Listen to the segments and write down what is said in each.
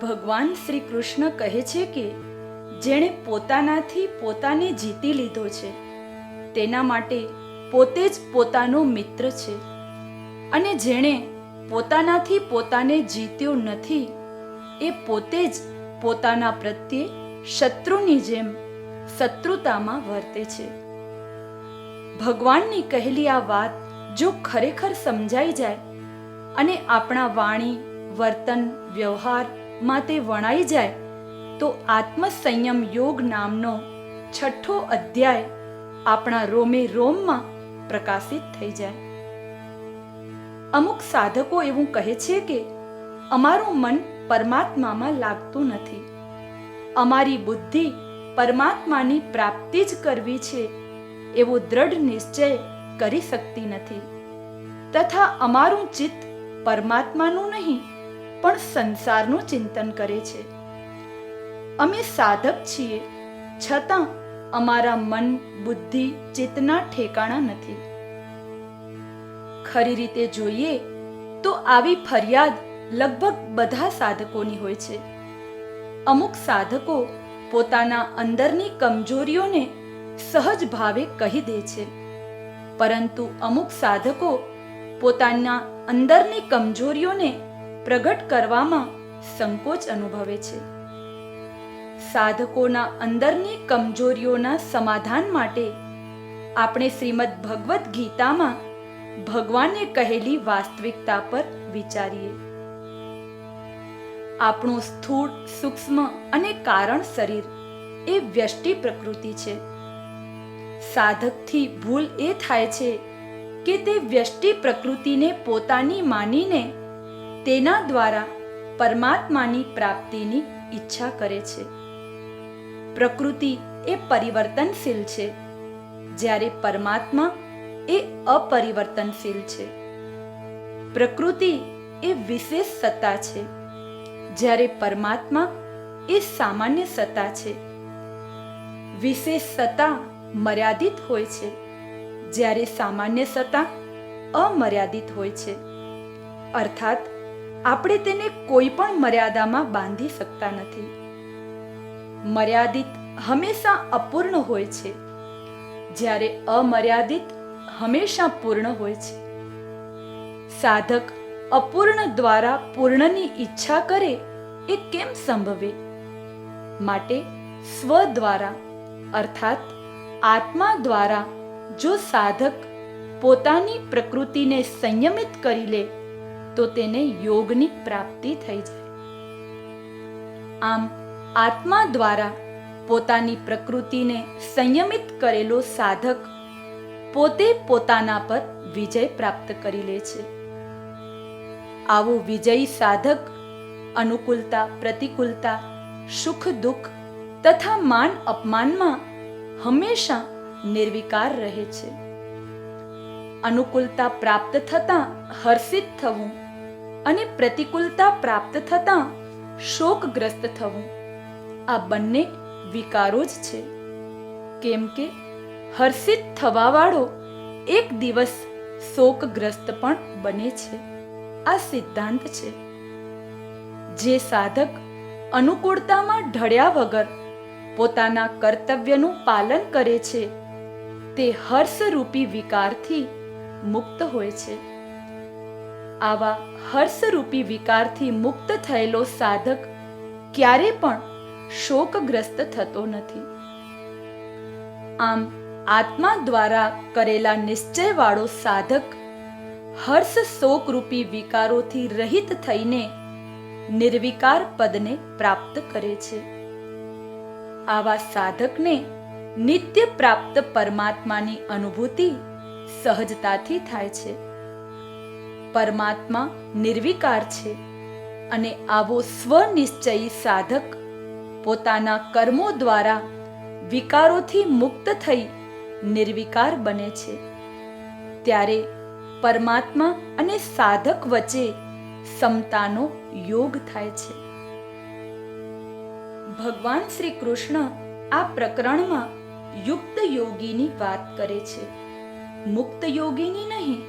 ભગવાન શ્રી કૃષ્ણ કહે છે કે જેણે પોતાનાથી પોતાને જીતી લીધો છે તેના માટે પોતે જ પોતાનો મિત્ર છે, અને જેણે પોતાનાથી પોતાને જીત્યો નથી એ પોતે જ પોતાના પ્રત્યે શત્રુની જેમ શત્રુતામાં વર્તે છે. ભગવાનની કહેલી આ વાત જો ખરેખર સમજાઈ જાય અને આપણા વાણી, વર્તન, વ્યવહારમાં તે વણાઈ જાય તો આત્મસંયમ યોગ નામનો 6થો અધ્યાય આપણા રોમે રોમમાં પ્રકાશિત થઈ જાય. અમુક સાધકો એવું કહે છે કે અમારું મન પરમાત્મામાં લાગતું નથી, અમારી બુદ્ધિ પરમાત્માની પ્રાપ્તિ જ કરવી છે એવો દ્રઢ નિશ્ચય કરી શકતી નથી, તથા અમારું ચિત્ત પરમાત્માનું નહીં પણ સંસારનું ચિંતન કરે છે. અમે સાધક છીએ છતાં અમારા મન, બુદ્ધિ, ચિત્તના ઠેકાણા નથી. ખરી રીતે જોઈએ તો આવી ફરિયાદ લગભગ બધા સાધકોની હોય છે. અમુક સાધકો પોતાના અંદરની કમજોરીઓને સહજ ભાવે કહી દે છે, પરંતુ અમુક સાધકો પોતાના અંદરની કમજોરીઓને પ્રગટ કરવામાં સંકોચ અનુભવે છે. સાધકોના અંદરની કમજોરીઓના સમાધાન માટે આપણે શ્રીમદ ભગવદ્ ગીતામાં ભગવાને કહેલી વાસ્તવિકતા પર વિચારીએ. આપણું સ્થૂળ, સૂક્ષ્મ અને કારણ શરીર એ વ્યષ્ટિ પ્રકૃતિ છે. સાધકથી ભૂલ એ થાય છે કે તે વ્યષ્ટિ પ્રકૃતિને પોતાની માનીને તેના દ્વારા પરમાત્માની પ્રાપ્તિની ઈચ્છા કરે છે. પ્રકૃતિ એ પરિવર્તનશીલ છે, જ્યારે પરમાત્મા એ અપરિવર્તનશીલ છે. પ્રકૃતિ એ વિશેષ સત્તા છે, જ્યારે પરમાત્મા એ સામાન્ય સત્તા છે. વિશેષ સત્તા મર્યાદિત હોય છે, જ્યારે સામાન્ય સત્તા અમર્યાદિત હોય છે. અર્થાત આપણે તેને કોઈ પણ મર્યાદામાં બાંધી શકતા નથી. મર્યાદિત હંમેશા અપૂર્ણ હોય છે, જ્યારે અમર્યાદિત હંમેશા પૂર્ણ હોય છે. સાધક અપૂર્ણ દ્વારા પૂર્ણની ઈચ્છા કરે એ કેમ સંભવે? માટે સ્વ દ્વારા અર્થાત આત્મા દ્વારા જો સાધક પોતાની પ્રકૃતિને સંયમિત કરી લે તો તેને યોગની પ્રાપ્તિ થઈ જાય. આમ આત્મા દ્વારા પોતાની પ્રકૃતિને સંયમિત કરેલો સાધક પોતે પોતાના પર વિજય પ્રાપ્ત કરી લે છે. આવો વિજયી સાધક અનુકૂળતા, પ્રતિકૂળતા, સુખ દુઃખ તથા માન અપમાનમાં હંમેશા નિર્વિકાર રહે છે. અનુકૂળતા પ્રાપ્ત થતાં હર્ષિત થવું અને પ્રતિકૂળતા પ્રાપ્ત થતાં શોકગ્રસ્ત થવું આ બંને વિકારો જ છે. કેમ કે હર્ષિત થવાવાળો એક દિવસ શોકગ્રસ્ત પણ બને છે. આ સિદ્ધાંત છે. જે સાધક અનુકૂળતામાં ઢળ્યા વગર પોતાના કર્તવ્યનું પાલન કરે છે તે હર્ષરૂપી વિકારથી મુક્ત હોય છે. આવા હર્ષરૂપી વિકારથી મુક્ત થયેલો સાધક ક્યારે પણ શોકગ્રસ્ત થતો નથી. આમ આત્મા દ્વારા કરેલા નિશ્ચયવાળો સાધક હર્ષ શોકરૂપી વિકારોથી રહિત થઈને નિર્વિકાર પદને પ્રાપ્ત કરે છે. આવા સાધકને નિત્ય પ્રાપ્ત પરમાત્માની અનુભૂતિ સહજતાથી થાય છે. પરમાત્મા નિર્વિકાર છે અને આવો સ્વનિશ્ચયી સાધક પોતાના કર્મો દ્વારા વિકારોથી મુક્ત થઈ નિર્વિકાર બને છે. ત્યારે પરમાત્મા અને સાધક વચ્ચે સમતાનો યોગ થાય છે. ભગવાન શ્રી કૃષ્ણ આ પ્રકરણમાં યુક્ત યોગીની વાત કરે છે, મુક્ત યોગીની નહીં.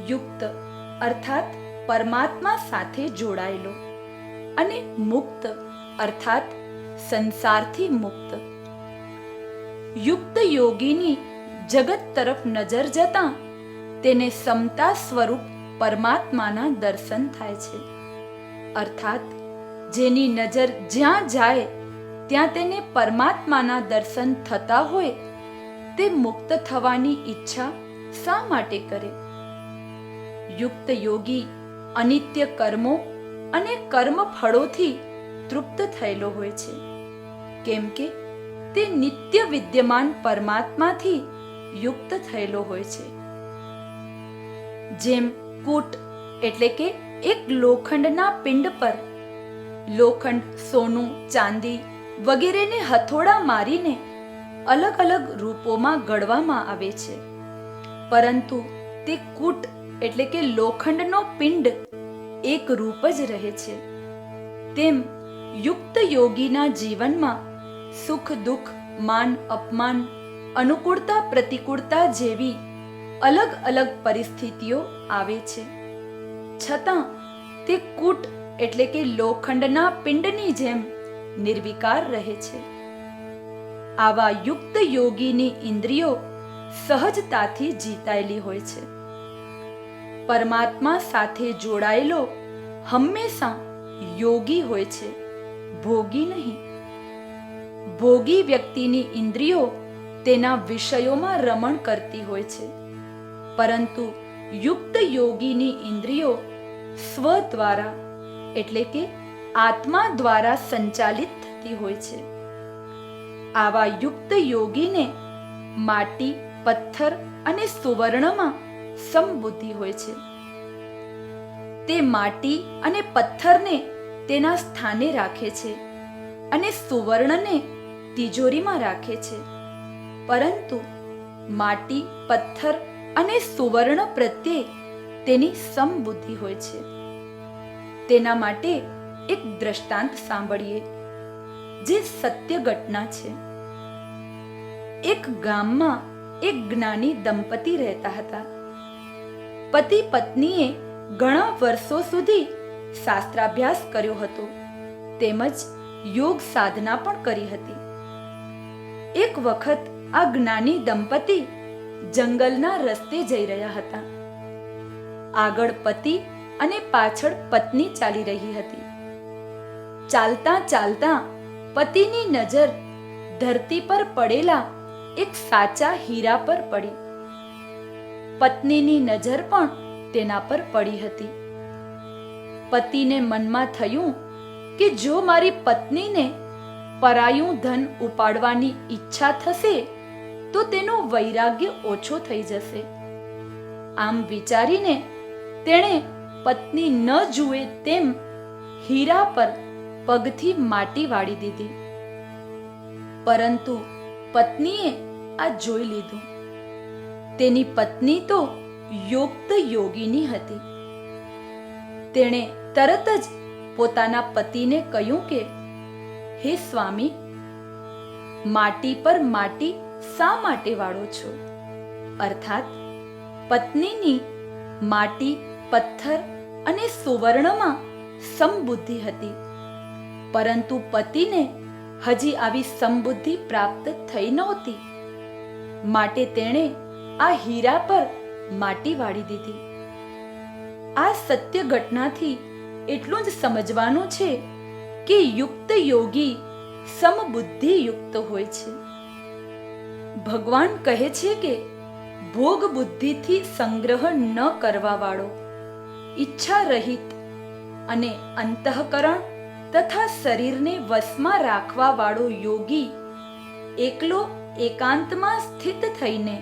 યુક્ત અર્થાત પરમાત્મા સાથે જોડાયેલો અને મુક્ત અર્થાત સંસારથી મુક્ત. યુક્ત યોગીની જગત તરફ નજર જતાં તેને સમતા સ્વરૂપ પરમાત્માના દર્શન થાય છે. અર્થાત જેની નજર જ્યાં જાય ત્યાં તેને પરમાત્માના દર્શન થતા હોય તે મુક્ત થવાની ઈચ્છા શા માટે કરે? યુક્ત યોગી અનિત્ય કર્મો અને કર્મ ફળોથી તૃપ્ત થયેલો હોય છે, કેમ કે તે નિત્ય વિદ્યમાન પરમાત્માથી યુક્ત થયેલો હોય છે. જેમ કૂટ એટલે કે એક લોખંડના પિંડ પર લોખંડ, સોનું, ચાંદી વગેરેને હથોડા મારીને અલગ અલગ રૂપોમાં ઘડવામાં આવે છે, પરંતુ તે કૂટ એટલે કે લોખંડનો પિંડ એક રૂપ જ રહે છે. તેમ યુક્ત યોગીના જીવનમાં સુખ દુઃખ, માન અપમાન, અનુકૂળતા પ્રતિકૂળતા જેવી અલગ અલગ પરિસ્થિતિઓ આવે છે, છતાં તે કૂટ એટલે કે લોખંડના પિંડની જેમ નિર્વિકાર રહે છે. આવા યુક્ત યોગીની ઇન્દ્રિયો સહજતાથી જીતાયેલી હોય છે. પરમાત્મા સાથે જોડાયેલો હંમેશા યોગી હોય છે, ભોગી નહીં. ભોગી વ્યક્તિની ઇન્દ્રિયો તેના વિષયોમાં રમણ કરતી હોય છે, પરંતુ યુક્ત યોગીની ઇન્દ્રિયો સ્વ દ્વારા એટલે કે આત્મા દ્વારા સંચાલિત થતી હોય છે. આવા યુક્ત યોગીને માટી, પથ્થર અને સુવર્ણમાં સમબુદ્ધિ હોય છે. તે માટી અને પથ્થરને તેના સ્થાને રાખે છે અને સુવર્ણને તિજોરીમાં રાખે છે, પરંતુ માટી, પથ્થર અને સુવર્ણ પ્રત્યે તેની સમબુદ્ધિ હોય છે. તેના માટે એક દ્રષ્ટાંત સાંભળીએ, જે સત્ય ઘટના છે. એક ગામમાં એક જ્ઞાની દંપતી રહેતા હતા. પતિ પત્નીએ ઘણા વર્ષો સુધી શાસ્ત્રાભ્યાસ કર્યો હતો, તેમજ યોગ સાધના પણ કરી હતી. એક વખત આ જ્ઞાની દંપતી જંગલના રસ્તે જઈ રહ્યા હતા. આગળ પતિ અને પાછળ પત્ની ચાલી રહી હતી. ચાલતા ચાલતા પતિની નજર ધરતી પર પડેલા એક સાચા હીરા પર પડી. પત્નીની નજર પણ તેના પર પડી હતી. પતિને મનમાં થયું કે જો મારી પત્નીને પરાયું ધન ઉપાડવાની ઈચ્છા થશે તો તેનો વૈરાગ્ય ઓછો થઈ જશે. આમ વિચારીને તેણે પત્ની ન જુએ તેમ હીરા પર પગથી માટી વાળી દીધી. પરંતુ પત્નીએ આ જોઈ લીધું. તેની પત્ની તો યુક્ત યોગીની હતી. તેણે તરત જ પોતાના પતિને કહ્યું કે, હે સ્વામી, માટી પર માટી શા માટે વાળો છો? અર્થાત પત્નીની માટી, પથ્થર અને સુવર્ણમાં સમબુદ્ધિ હતી, પરંતુ પતિને હજી આવી સમબુદ્ધિ પ્રાપ્ત થઈ નહોતી. માટે તેણે આ હીરા પર માટી વાળી દીધી. આ સત્ય ઘટનાથી એટલું જ સમજવાનું છે કે યુક્ત યોગી સમબુદ્ધિ યુક્ત હોય છે. ભગવાન કહે છે કે ભોગ બુદ્ધિથી સંગ્રહ ન કરવા વાળો, ઈચ્છા રહિત અને અંતઃકરણ તથા શરીરને વશમાં રાખવા વાળો યોગી એકલો એકાંતમાં સ્થિત થઈને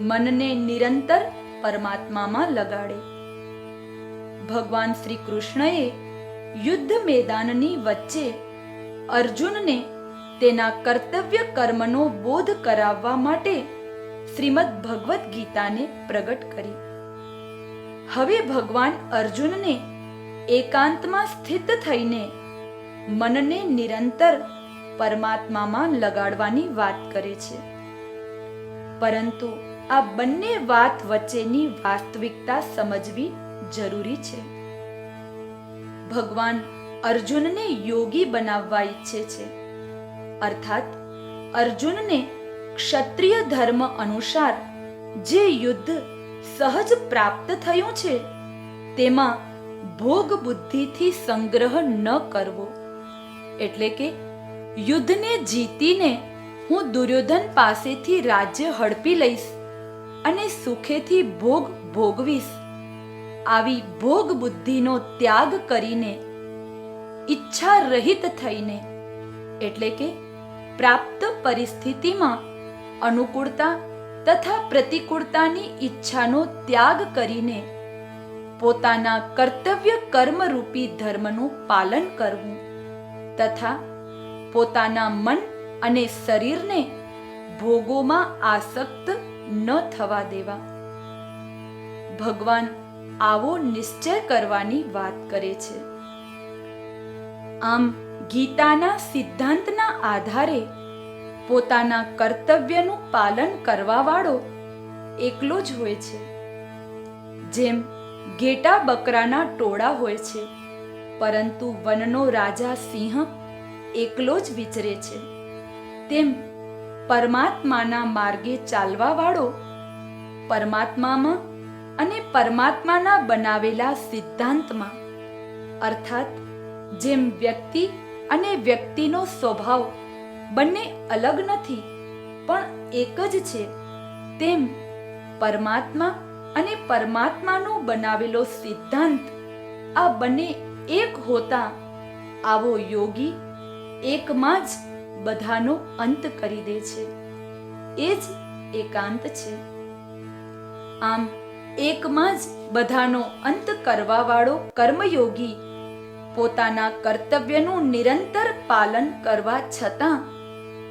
મનને નિરંતર પરમાત્મામાં લગાડે. ભગવાન શ્રી કૃષ્ણએ યુદ્ધ મેદાનની વચ્ચે અર્જુનને તેના કર્તવ્ય કર્મનો બોધ કરાવવા માટે શ્રીમદ ભગવદ્ ગીતાને પ્રગટ કરી. હવે ભગવાન અર્જુનને એકાંતમાં સ્થિત થઈને મનને નિરંતર પરમાત્મામાં લગાડવાની વાત કરે છે. પરંતુ આ બંને વાત વચ્ચેની વાસ્તવિકતા સમજવી જરૂરી છે. ભગવાન અર્જુનને યોગી બનાવવા ઈચ્છે છે. અર્થાત અર્જુનને ક્ષત્રિય ધર્મ અનુસાર જે યુદ્ધ સહજ પ્રાપ્ત થયું છે તેમાં ભોગ બુદ્ધિથી સંગ્રહ ન કરવો. એટલે કે યુદ્ધને જીતીને હું દુર્યોધન પાસેથી રાજ્ય હડપી લઈશ અને સુખેથી ભોગ ભોગવીશ, આવી ભોગ બુદ્ધિનો ત્યાગ કરીને ઈચ્છા રહિત થઈને, એટલે કે પ્રાપ્ત પરિસ્થિતિમાં અનુકૂળતા તથા પ્રતિકૂળતાની ઈચ્છાનો ત્યાગ કરીને પોતાના કર્તવ્ય કર્મરૂપી ધર્મનું પાલન કરવું તથા પોતાના મન અને શરીરને ભોગોમાં આસક્ત ન થવા દેવા. ભગવાન આવો નિશ્ચય કરવાની વાત કરે છે. આમ ગીતાના સિદ્ધાંતના આધારે પોતાના કર્તવ્યનું પાલન કરવા વાળો એકલો જ હોય છે. જેમ ઘેટા બકરાના ટોળા હોય છે, પરંતુ વનનો રાજા સિંહ એકલો જ વિચરે છે, તેમ પરમાત્માના માર્ગે ચાલવા વાળો પરમાત્મામાં અને પરમાત્માના બનાવેલા સિદ્ધાંતમાં, અર્થાત જેમ વ્યક્તિ અને વ્યક્તિનો સ્વભાવ બંને અલગ નથી પણ એક જ છે, તેમ પરમાત્મા અને પરમાત્માનો બનાવેલો સિદ્ધાંત આ બંને એક હોતા આવો યોગી એકમાં જ બધાનો અંત કરી દે છે. એ જ એકાંત છે. આમ એકમાં જ બધાનો અંત કરવા વાળો કર્મયોગી પોતાના કર્તવ્યનું નિરંતર પાલન કરવા છતાં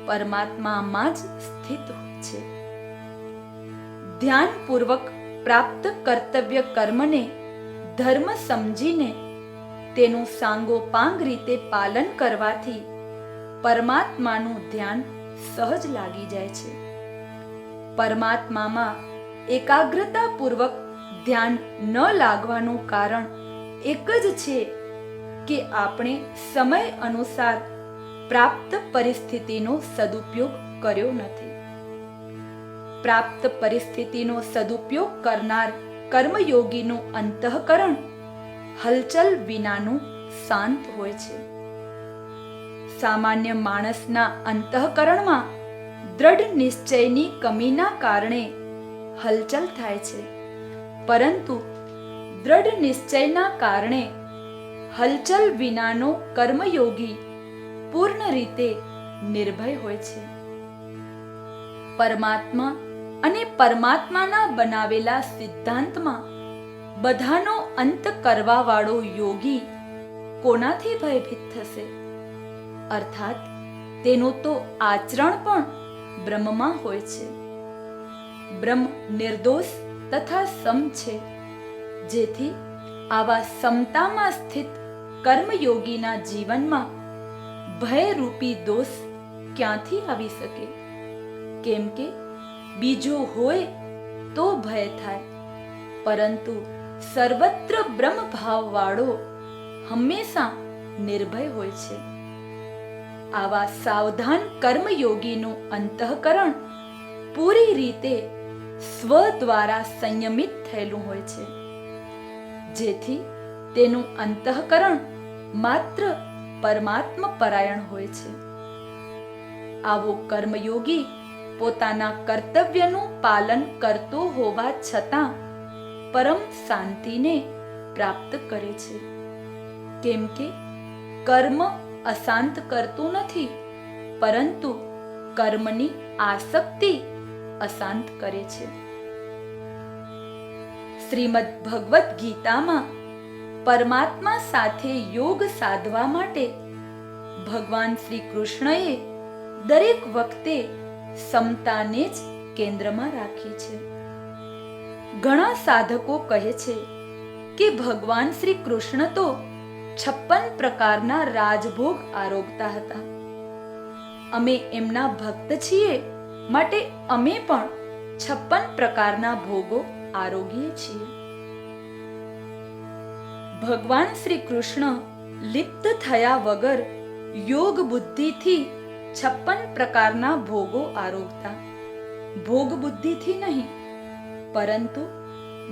પરમાત્મામાં જ સ્થિત હોય છે. ધ્યાનપૂર્વક પ્રાપ્ત કર્તવ્ય કર્મને ધર્મ સમજીને તેનું સાંગોપાંગ રીતે પાલન કરવાથી પરમાત્માનું ધ્યાન સહજ લાગી જાય છે. પરમાત્મામાં એકાગ્રતાપૂર્વક ધ્યાન ન લાગવાનું કારણ એક જ છે કે આપણે સમય અનુસાર પ્રાપ્ત પરિસ્થિતિનો સદુપયોગ કર્યો નથી. પ્રાપ્ત પરિસ્થિતિનો સદુપયોગ કરનાર કર્મયોગીનું અંતઃકરણ હલચલ વિનાનું શાંત હોય છે. સામાન્ય માણસના અંતઃકરણમાં દ્રઢ નિશ્ચયની કમીના કારણે હલચલ થાય છે, પરંતુ દ્રઢ નિશ્ચયના કારણે હલચલ વિનાનો કર્મયોગી પૂર્ણ રીતે નિર્ભય હોય છે. પરમાત્મા અને પરમાત્માના બનાવેલા સિદ્ધાંતમાં બધાનો અંત કરવા વાળો યોગી કોનાથી ભયભીત થશે? અર્થાત તેનું તો આચરણ પણ બ્રહ્મમાં હોય છે. બ્રહ્મ નિર્દોષ તથા સમ છે, જેથી આવા સમતામાં સ્થિત કર્મયોગીના જીવનમાં ભયરૂપી દોષ ક્યાંથી આવી શકે? કેમ કે બીજો હોય તો ભય થાય, પરંતુ સર્વત્ર બ્રહ્મ ભાવ વાળો હંમેશા નિર્ભય હોય છે. આવા સાવધાન કર્મયોગીનું અંતઃકરણ પૂરી રીતે સ્વ દ્વારા સંયમિત થયેલું હોય છે, જેથી તેનું અંતઃકરણ માત્ર પરમાત્મા પરાયણ હોય છે. આવો કર્મયોગી પોતાના કર્તવ્યનું પાલન કરતો હોવા છતાં પરમ શાંતિને પ્રાપ્ત કરે છે. કેમ કે કર્મ અશાંત કરતું નથી, પરંતુ કર્મની આસક્તિ અશાંત કરે છે. શ્રીમદ ભગવદ્ ગીતામાં પરમાત્મા સાથે યોગ સાધવા માટે ભગવાન શ્રી કૃષ્ણએ દરેક વખતે સમતાને જ કેન્દ્રમાં રાખી છે. ઘણા સાધકો કહે છે કે ભગવાન શ્રી કૃષ્ણ તો 56 પ્રકારના રાજભોગ આરોગતા હતા. અમે એમના ભક્ત છીએ, માટે અમે પણ 56 પ્રકારના ભોગો આરોગીએ છીએ. ભગવાન શ્રી કૃષ્ણ લિપ્ત થયા વગર યોગ બુદ્ધિથી 56 પ્રકારના ભોગો આરોગતા. ભોગ બુદ્ધિથી નહીં, પરંતુ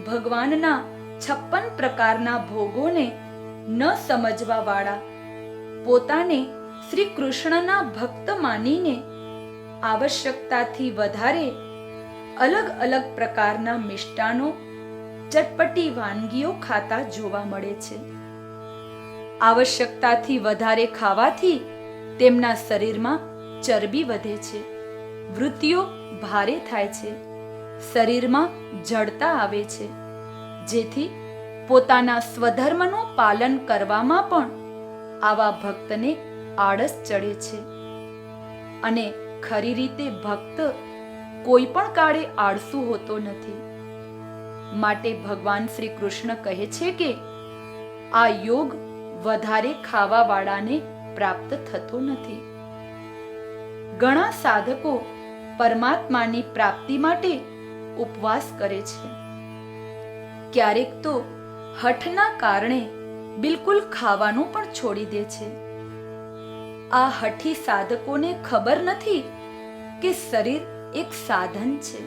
ભગવાનના 56 પ્રકારના ભોગોને ન સમજવા વાળા પોતાને શ્રી કૃષ્ણના ભક્ત માનીને આવશ્યકતાથી વધારે અલગ અલગ પ્રકારના મિષ્ટાનો, ચટપટી વાનગીઓ ખાતા જોવા મળે છે. આવશ્યકતાથી વધારે ખાવાથી તેમના શરીરમાં ચરબી વધે છે, વૃત્તિઓ ભારે થાય છે, શરીરમાં જડતા આવે છે, જેથી પોતાના સ્વધર્મનું પાલન કરવામાં પણ આવા ભક્તને આળસ ચડે છે. અને ખરી રીતે ભક્ત કોઈ પણ કાળે આળસુ હોતો નથી. માટે ભગવાન શ્રી કૃષ્ણ કહે છે કે આ યોગ વધારે ખાવા વાળાને પ્રાપ્ત થતો નથી. ઘણા સાધકો પરમાત્માની પ્રાપ્તિ માટે ઉપવાસ કરે છે. ક્યારેક તો હઠના કારણે બિલકુલ ખાવાનું પણ છોડી દે છે. આ હઠી સાધકોને ખબર નથી કે શરીર એક સાધન છે.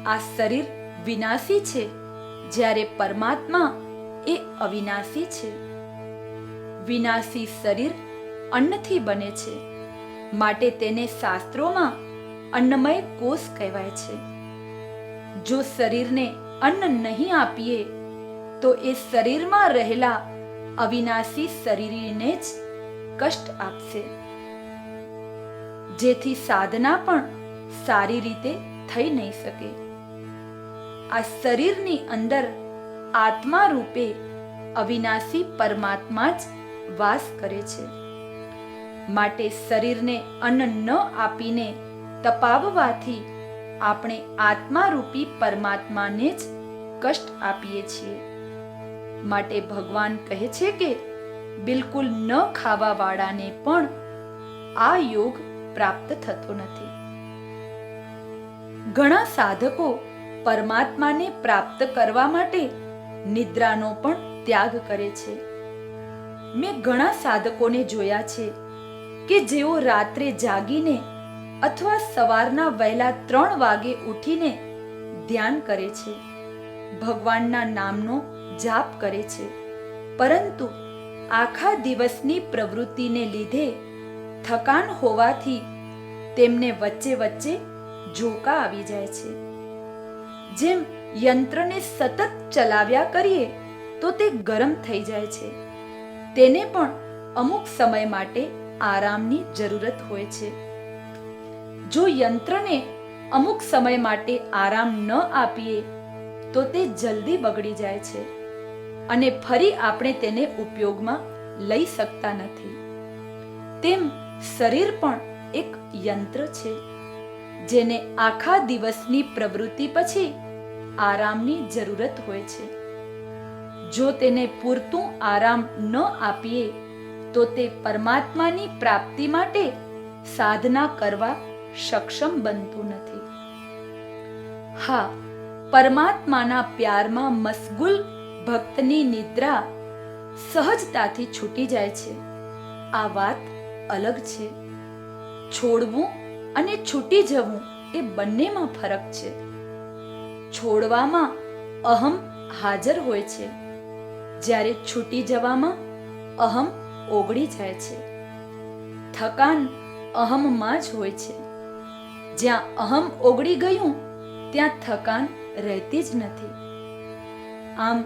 આ શરીર વિનાશી છે, જ્યારે પરમાત્મા એ અવિનાશી છે. વિનાશી શરીર અન્નથી બને છે, માટે તેને શાસ્ત્રોમાં અન્નમય કોષ કહેવાય છે. જો શરીરને અન્ન નહીં આપીએ તો એ શરીરમાં રહેલા અવિનાશી શરીરને જ કષ્ટ આપશે, જેથી સાધના પણ સારી રીતે થઈ નહીં શકે. આ શરીરની અંદર આત્મા રૂપે અવિનાશી પરમાત્મા જ વાસ કરે છે. માટે શરીરને અન્ન ન આપીને તપાવવાથી આપણે આત્મા રૂપી પરમાત્માને જ કષ્ટ આપીએ છીએ. માટે ભગવાન કહે છે કે બિલકુલ ન ખાવા વાળાને પણ આ યોગ પ્રાપ્ત થતો નથી. ઘણા સાધકો પરમાત્માને પ્રાપ્ત કરવા માટે નિદ્રાનો પણ ત્યાગ કરે છે. મેં ઘણા સાધકોને જોયા છે કે જેઓ રાત્રે જાગીને અથવા સવારના વહેલા 3 વાગે ઉઠીને ધ્યાન કરે છે, ભગવાનના નામનો જાપ કરે છે, પરંતુ આખા દિવસની પ્રવૃત્તિને લીધે થકાન હોવાથી તેમને વચ્ચે વચ્ચે ઝોકા આવી જાય છે. જેમ યંત્રને સતત ચલાવ્યા કરીએ તો તે ગરમ થઈ જાય છે, તેને પણ અમુક સમય માટે આરામની જરૂરત હોય છે. જો યંત્રને અમુક સમય માટે આરામ ન આપીએ તો તે જલ્દી બગડી જાય છે અને ફરી આપણે તેને ઉપયોગમાં લઈ શકતા નથી. તેમ શરીર પણ એક યંત્ર છે, જેને આખા દિવસની પ્રવૃત્તિ પછી આરામની જરૂરત હોય છે. જો તેને પૂરતું આરામ ન આપીએ તો તે પરમાત્માની પ્રાપ્તિ માટે સાધના કરવા સક્ષમ બનતું નથી. હા, પરમાત્માના પ્યારમાં મશગુલ ભક્તની નિદ્રા સહજતાથી છૂટી જાય છે, આ વાત અલગ છે. છોડવું અને છૂટી જવું એ બંનેમાં ફરક છે. છોડવામાં અહમ હાજર હોય છે, જ્યારે છૂટી જવામાં અહમ ઓગળી જાય છે. થકાન અહમમાં જ હોય છે. જ્યાં અહમ ઓગળી ગયું ત્યાં થકાન રહેતી જ નથી. આમ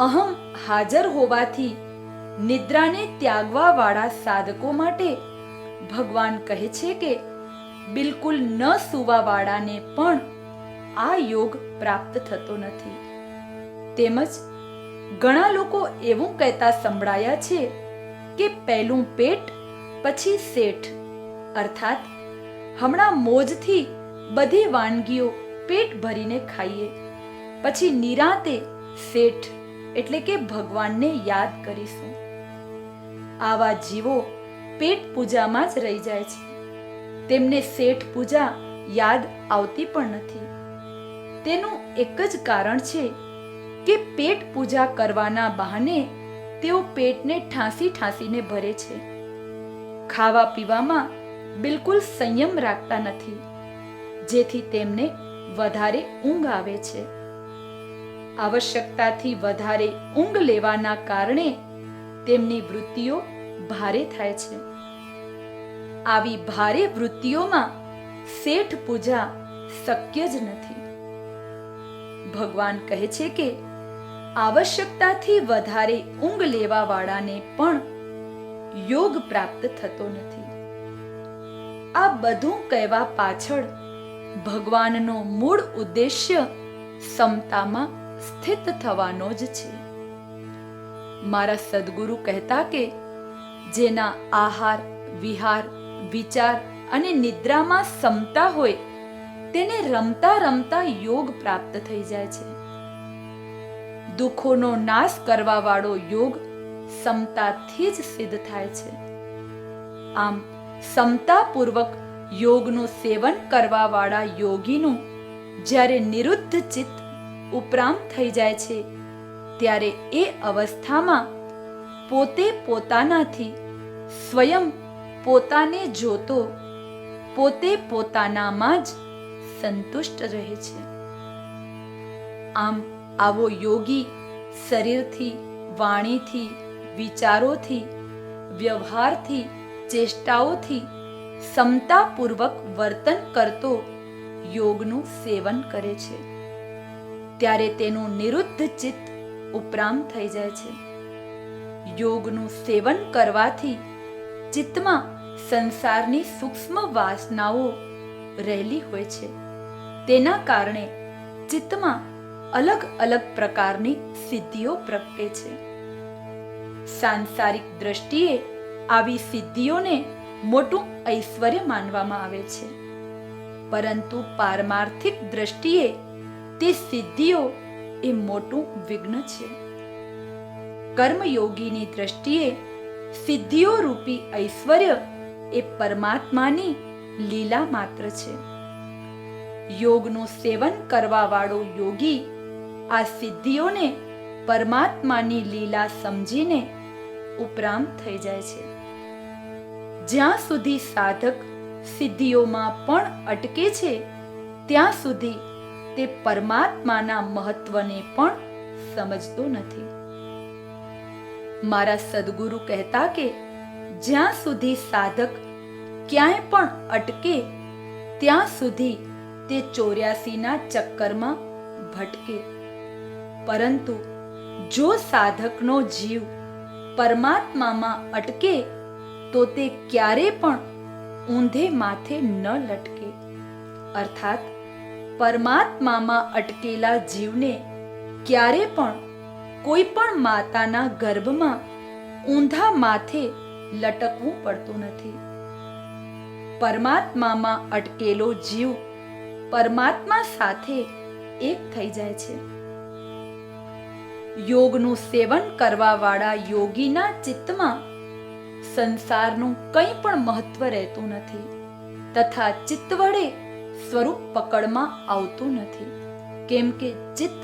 અહમ હાજર હોવાથી નિદ્રાને ત્યાગવા વાળા સાધકો માટે ભગવાન કહે છે કે બિલકુલ ન સૂવા વાળાને પણ આ યોગ પ્રાપ્ત થતો નથી. તેમજ ઘણા લોકો એવું કહેતા સંભળાયા છે કે પહેલું પેટ પછી શેઠ, અર્થાત હમણાં મોજથી બધી વાનગીઓ પેટ ભરીને ખાઈએ, પછી નિરાંતે શેઠ એટલે કે ભગવાનને યાદ કરીશું. આવા જીવો પેટ પૂજામાં જ રહી જાય છે. તેમને શેઠ પૂજા યાદ આવતી પણ નથી. તેનું એક જ કારણ છે કે પેટ પૂજા કરવાના બહાને તેઓ પેટને ઠાંસી ઠાંસીને ભરે છે. ખાવા પીવામાં બિલકુલ સંયમ રાખતા નથી, જેથી તેમને વધારે ઊંઘ આવે છે. આવશ્યકતાથી વધારે ઊંઘ લેવાના કારણે તેમની વૃત્તિઓ ભારે થાય છે. આવી ભારે વૃત્તિઓમાં શેઠ પૂજા શક્ય જ નથી. ભગવાન કહે છે કે આવશ્યકતાથી વધારે ઊંઘ લેવા વાળાને પણ યોગ પ્રાપ્ત થતો નથી. આ બધું કહેવા પાછળ ભગવાનનો મૂળ ઉદ્દેશ્ય સમતામાં સ્થિત થવાનો જ છે. મારા સદગુરુ કહેતા કે જેના આહાર, વિહાર, વિચાર અને નિદ્રામાં સમતા હોય તેને રમતા રમતા યોગ પ્રાપ્ત થઈ જાય છે. દુઃખોનો નાશ કરવા વાળો યોગ સમતાથી જ સિદ્ધ થાય છે. આમ સમતાપૂર્વક યોગનું સેવન કરવા વાળા યોગીનું જ્યારે નિરુદ્ધ ચિત્ત ઉપરામ થઈ જાય છે ત્યારે એ અવસ્થામાં પોતે પોતાનાથી સ્વયં પોતાને જોતો પોતે પોતાનામાં જ સંતુષ્ટ રહે છે. આમ આવો યોગી શરીરથી, વાણીથી, વિચારોથી, વ્યવહારથી, ચેષ્ટાઓથી સમતાપૂર્વક વર્તન કરતો યોગનું સેવન કરે છે ત્યારે તેનું નિરુદ્ધ ચિત્ત ઉપરામ થઈ જાય છે. યોગનું સેવન કરવાથી ચિત્તમાં સંસારની સૂક્ષ્મ વાસનાઓ રહેલી હોય છે. તેના કારણે ચિત્તમાં અલગ અલગ પ્રકારની સિદ્ધિઓ પ્રગટે છે. સાંસારિક દ્રષ્ટિએ આવી સિદ્ધિઓને મોટું ઐશ્વર્ય માનવામાં આવે છે, પરંતુ પારમાર્થિક દ્રષ્ટિએ તે સિદ્ધિઓ એ મોટું વિઘ્ન છે. કર્મયોગીની દ્રષ્ટિએ સિદ્ધિઓ રૂપી ઐશ્વર્ય એ પરમાત્માની લીલા માત્ર છે. યોગનું સેવન કરવા વાળો યોગી આ સિદ્ધિઓને પરમાત્માની લીલા સમજીને ઉપરામ થઈ જાય છે. જ્યાં સુધી સાધક સિદ્ધિઓમાં પણ અટકે છે ત્યાં સુધી તે પરમાત્માના મહત્વને પણ સમજતો નથી. મારા સદગુરુ કહેતા કે જ્યાં સુધી સાધક ક્યાંય પણ અટકે ત્યાં સુધી તે 84ના ચક્કરમાં ભટકે, પરંતુ જો સાધકનો જીવ પરમાત્મામાં અટકે તો તે ક્યારે પણ ઊંધે માથે ન લટકે. અર્થાત પરમાત્મામાં અટકેલા જીવને ક્યારે પણ કોઈ પણ માતાના ગર્ભમાં ઊંધા માથે લટકવું પડતું નથી. પરમાત્મામાં અટકેલો જીવ પરમાત્મા સાથે એક થઈ જાય છે. યોગનું સેવન કરવા વાળા યોગીના ચિત્તમાં સંસારનું કંઈ પણ મહત્વ રહેતું નથી તથા ચિત્ત વડે સ્વરૂપ પકડમાં આવતું નથી, કેમ કે ચિત્ત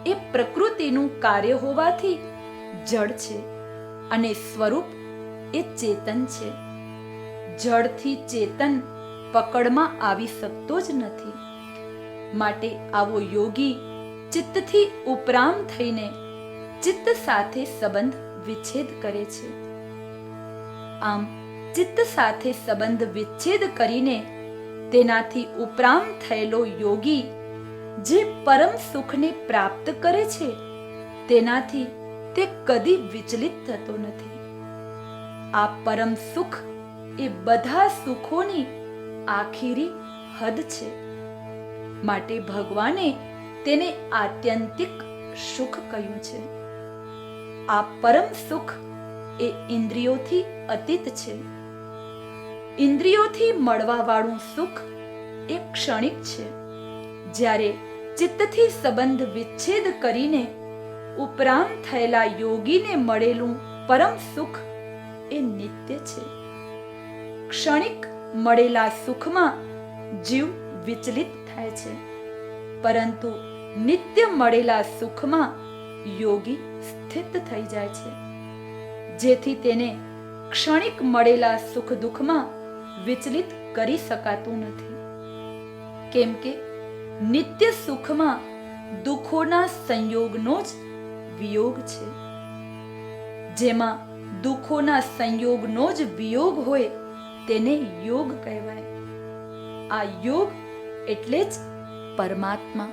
એ પ્રકૃતિનું કાર્ય હોવાથી જડ છે અને સ્વરૂપ એ ચેતન છે. જડથી ચેતન પકડમાં આવી શકતો જ નથી. માટે આવો યોગી ચિત્તથી ઉપરામ થઈને ચિત્ત સાથે સંબંધ વિચ્છેદ કરે છે. આમ ચિત્ત સાથે સંબંધ વિચ્છેદ કરીને તેનાથી ઉપરામ થયેલો યોગી જે પરમ સુખને પ્રાપ્ત કરે છે તેનાથી તે કદી વિચલિત થતો નથી. આ પરમ સુખ એ બધા સુખોની આખરી હદ છે. માટે ભગવાને તેને આત્યંતિક સુખ કહ્યું છે. આ પરમ સુખ એ ઇન્દ્રિયોથી અતીત છે. ઇન્દ્રિયોથી મળવા વાળું સુખ એ ક્ષણિક છે, જ્યારે ચિત્તથી સંબંધ વિચ્છેદ કરીને ઉપરામ થયેલા યોગીને મળેલું પરમ સુખ એ નિત્ય છે. ક્ષણિક મળેલા સુખમાં જીવ વિચલિત થાય છે, પરંતુ નિત્ય મળેલા સુખમાં યોગી સ્થિત થઈ જાય છે. જેથી તેને ક્ષણિક મળેલા સુખ દુઃખમાં વિચલિત કરી શકાતું નથી. કેમ કે નિત્ય સુખમાં દુઃખોના સંયોગનો જ વિયોગ છે. જેમાં દુઃખોના સંયોગનો જ વિયોગ હોય તેને યોગ કહેવાય. આ યોગ એટલે જ પરમાત્મા.